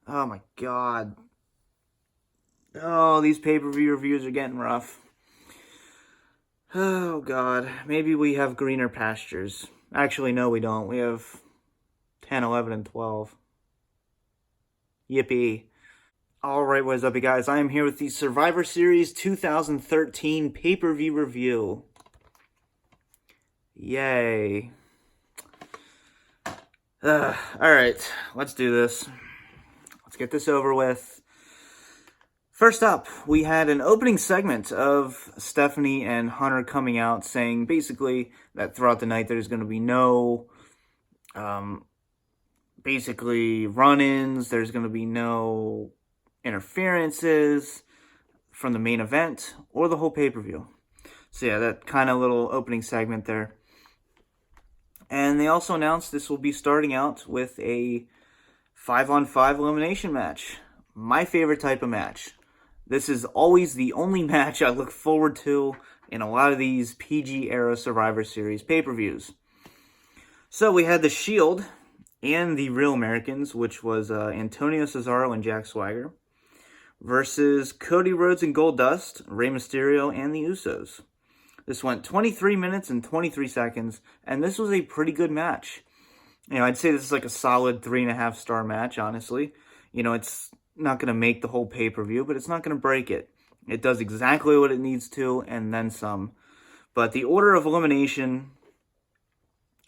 Oh my god. Oh, these pay-per-view reviews are getting rough. Oh god. Maybe we have greener pastures. Actually, no, we don't. We have 10, 11, and 12. Yippee. Alright, what is up, you guys? I am here with the Survivor Series 2013 pay-per-view review. Yay. Alright, let's do this. Let's get this over with. First up, we had an opening segment of Stephanie and Hunter coming out saying basically that throughout the night there's going to be no basically run-ins, there's going to be no interferences from the main event or the whole pay-per-view. So yeah, that kind of little opening segment there. And they also announced this will be starting out with a 5-on-5 elimination match. My favorite type of match. This is always the only match I look forward to in a lot of these PG-era Survivor Series pay-per-views. So we had the Shield and the Real Americans, which was Antonio Cesaro and Jack Swagger, versus Cody Rhodes and Goldust, Rey Mysterio, and the Usos. This went 23 minutes and 23 seconds, and this was a pretty good match. I'd say this is like a solid 3.5-star match, honestly. It's not going to make the whole pay-per-view, but it's not going to break it. It does exactly what it needs to, and then some. But the order of elimination,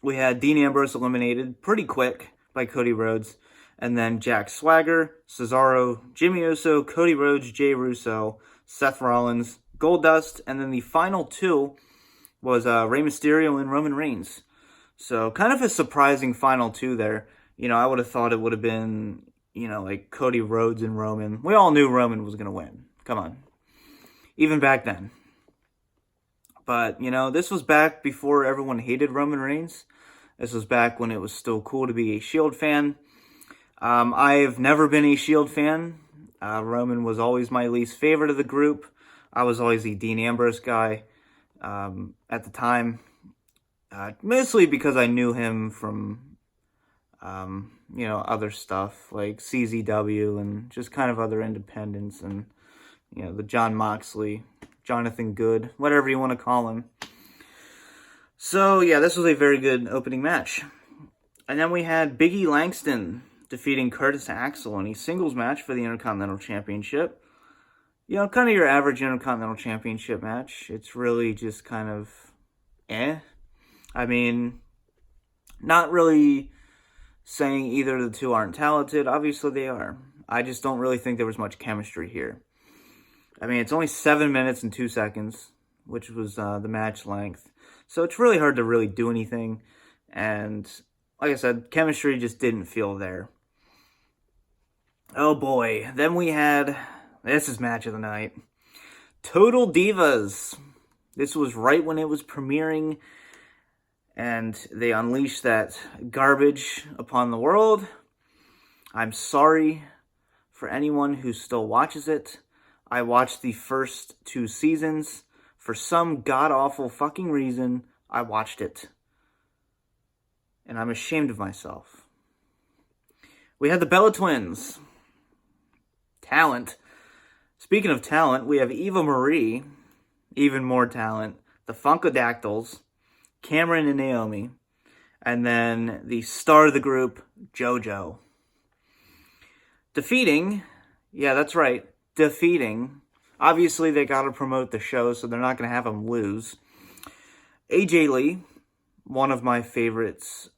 we had Dean Ambrose eliminated pretty quick by Cody Rhodes, and then Jack Swagger, Cesaro, Jimmy Uso, Cody Rhodes, Jey Russo, Seth Rollins, Goldust, and then the final two was Rey Mysterio and Roman Reigns. So kind of a surprising final two there. I would have thought it would have been, like Cody Rhodes and Roman. We all knew Roman was going to win. Come on. Even back then. But, this was back before everyone hated Roman Reigns. This was back when it was still cool to be a Shield fan. I've never been a Shield fan. Roman was always my least favorite of the group. I was always the Dean Ambrose guy at the time. Mostly because I knew him from, other stuff like CZW and just kind of other independents and, the Jon Moxley, Jonathan Good, whatever you want to call him. So, yeah, this was a very good opening match. And then we had Big E Langston defeating Curtis Axel in a singles match for the Intercontinental Championship. Kind of your average Intercontinental Championship match. It's really just kind of I mean, not really saying either of the two aren't talented. Obviously they are. I just don't really think there was much chemistry here. I mean, it's only 7 minutes and 2 seconds, which was the match length. So it's really hard to really do anything. And like I said, chemistry just didn't feel there. Oh boy. Then we had... This is match of the night. Total Divas. This was right when it was premiering, and they unleashed that garbage upon the world. I'm sorry for anyone who still watches it. I watched the first 2 seasons. For some god-awful fucking reason, I watched it. And I'm ashamed of myself. We had the Bella Twins. Talent. Speaking of talent, we have Eva Marie, even more talent, the Funkadactyls, Cameron and Naomi, and then the star of the group, JoJo. Defeating, yeah, that's right, defeating. Obviously, they got to promote the show, so they're not going to have them lose. AJ Lee, one of my favorites,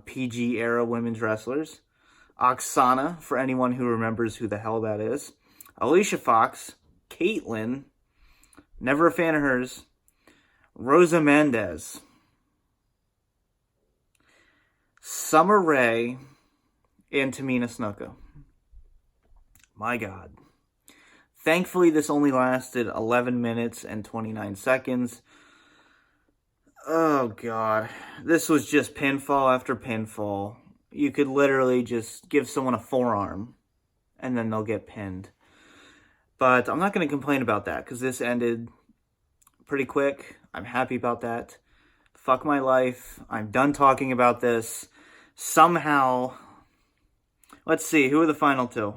PG-era women's wrestlers. Oksana, for anyone who remembers who the hell that is. Alicia Fox, Caitlyn, never a fan of hers, Rosa Mendez, Summer Rae, and Tamina Snuka. My God. Thankfully, this only lasted 11 minutes and 29 seconds. Oh, God. This was just pinfall after pinfall. You could literally just give someone a forearm, and then they'll get pinned. But I'm not going to complain about that, because this ended pretty quick. I'm happy about that. Fuck my life. I'm done talking about this. Somehow, Let's see, who are the final two?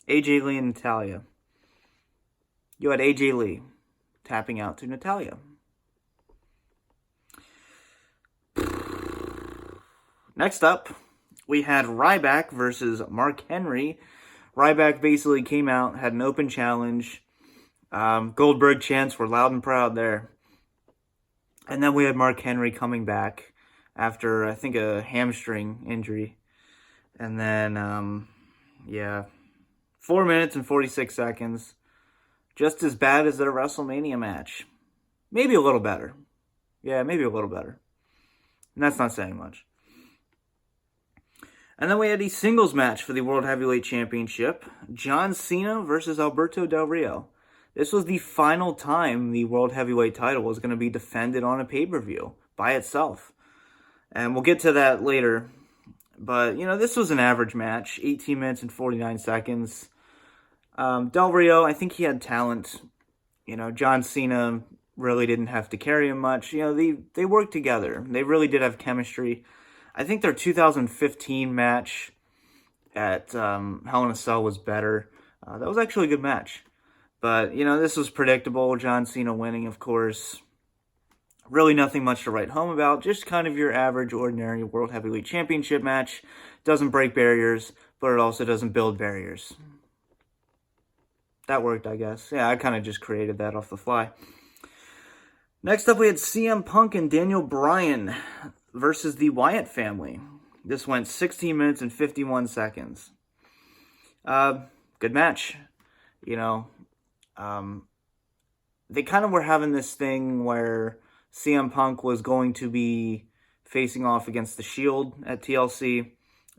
AJ Lee and Natalya. You had AJ Lee tapping out to Natalya. Next up, we had Rybak versus Mark Henry. Rybak basically came out, had an open challenge. Goldberg chants were loud and proud there. And then we had Mark Henry coming back after, I think, a hamstring injury. And then, 4 minutes and 46 seconds. Just as bad as their WrestleMania match. Maybe a little better. Yeah, maybe a little better. And that's not saying much. And then we had a singles match for the World Heavyweight Championship. John Cena versus Alberto Del Rio. This was the final time the World Heavyweight title was going to be defended on a pay-per-view by itself. And we'll get to that later. But, this was an average match. 18 minutes and 49 seconds. Del Rio, I think he had talent. John Cena really didn't have to carry him much. They worked together. They really did have chemistry. I think their 2015 match at Hell in a Cell was better. That was actually a good match. But, this was predictable. John Cena winning, of course. Really nothing much to write home about. Just kind of your average, ordinary World Heavyweight Championship match. Doesn't break barriers, but it also doesn't build barriers. That worked, I guess. Yeah, I kind of just created that off the fly. Next up, we had CM Punk and Daniel Bryan versus the Wyatt family. This went 16 minutes and 51 seconds. Good match. They kind of were having this thing where CM Punk was going to be facing off against the Shield at TLC,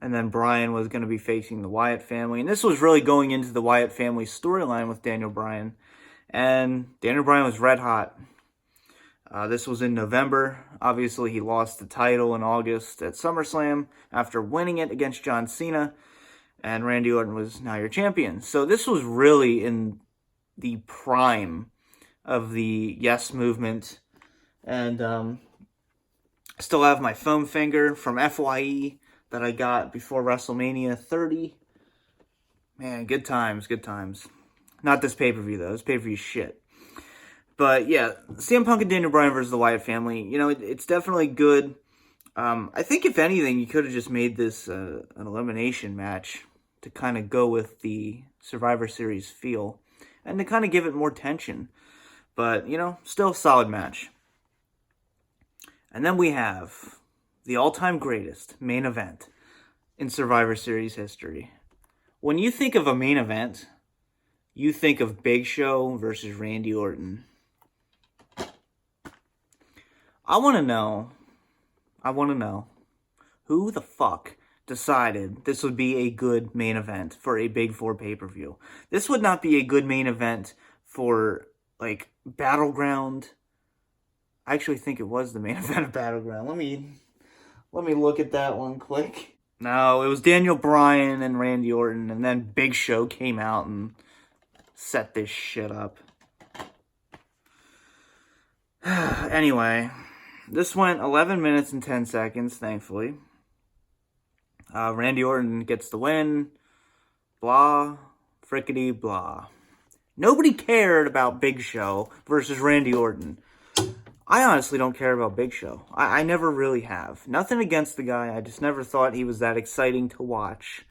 and then Bryan was going to be facing the Wyatt family. And this was really going into the Wyatt family storyline with Daniel Bryan. And Daniel Bryan was red hot. This was in November. Obviously, he lost the title in August at SummerSlam after winning it against John Cena. And Randy Orton was now your champion. So this was really in the prime of the Yes movement. And still have my foam finger from FYE that I got before WrestleMania 30. Man, good times, good times. Not this pay-per-view, though. This pay-per-view shit. But, yeah, CM Punk and Daniel Bryan versus the Wyatt family. It's definitely good. I think, if anything, you could have just made this an elimination match to kind of go with the Survivor Series feel. And to kind of give it more tension. But, still a solid match. And then we have the all-time greatest main event in Survivor Series history. When you think of a main event, you think of Big Show versus Randy Orton. I want to know, who the fuck decided this would be a good main event for a Big Four pay-per-view? This would not be a good main event for, Battleground. I actually think it was the main event of Battleground. Let me look at that one quick. No, it was Daniel Bryan and Randy Orton, and then Big Show came out and set this shit up. Anyway, this went 11 minutes and 10 seconds, thankfully. Randy Orton gets the win. Blah, frickety blah. Nobody cared about Big Show versus Randy Orton. I honestly don't care about Big Show. I never really have. Nothing against the guy. I just never thought he was that exciting to watch.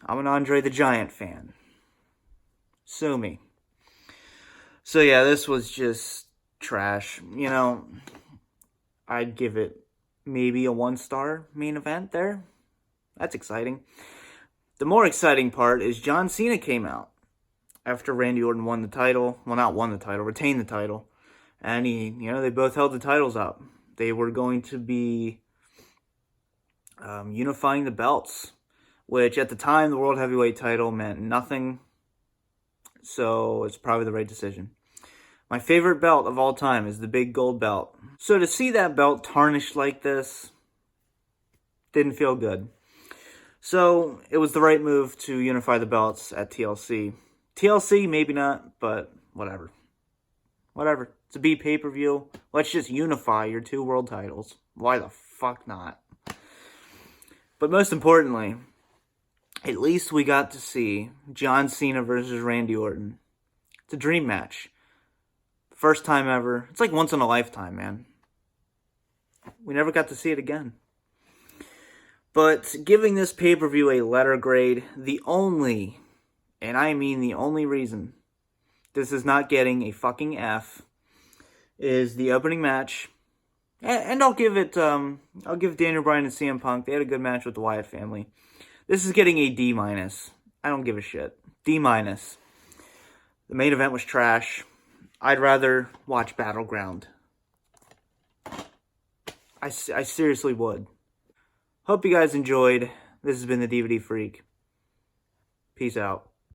I'm an Andre the Giant fan. Sue me. So yeah, this was just trash. I'd give it maybe a 1-star main event there. That's exciting. The more exciting part is John Cena came out after Randy Orton won the title. Well, not won the title, retained the title. And they both held the titles up. They were going to be unifying the belts, which at the time the World Heavyweight title meant nothing. So it's probably the right decision. My favorite belt of all time is the big gold belt. So to see that belt tarnished like this didn't feel good. So it was the right move to unify the belts at TLC. TLC, maybe not, but whatever. Whatever. It's a B pay-per-view. Let's just unify your 2 world titles. Why the fuck not? But most importantly, At least we got to see John Cena versus Randy Orton. It's a dream match. First time ever. It's like once in a lifetime, man. We never got to see it again. But giving this pay-per-view a letter grade, the only, and I mean the only reason this is not getting a fucking F is the opening match. And I'll give Daniel Bryan and CM Punk. They had a good match with the Wyatt family. This is getting a D-. I don't give a shit. D-. The main event was trash. I'd rather watch Battleground. I seriously would. Hope you guys enjoyed. This has been the DVD Freak. Peace out.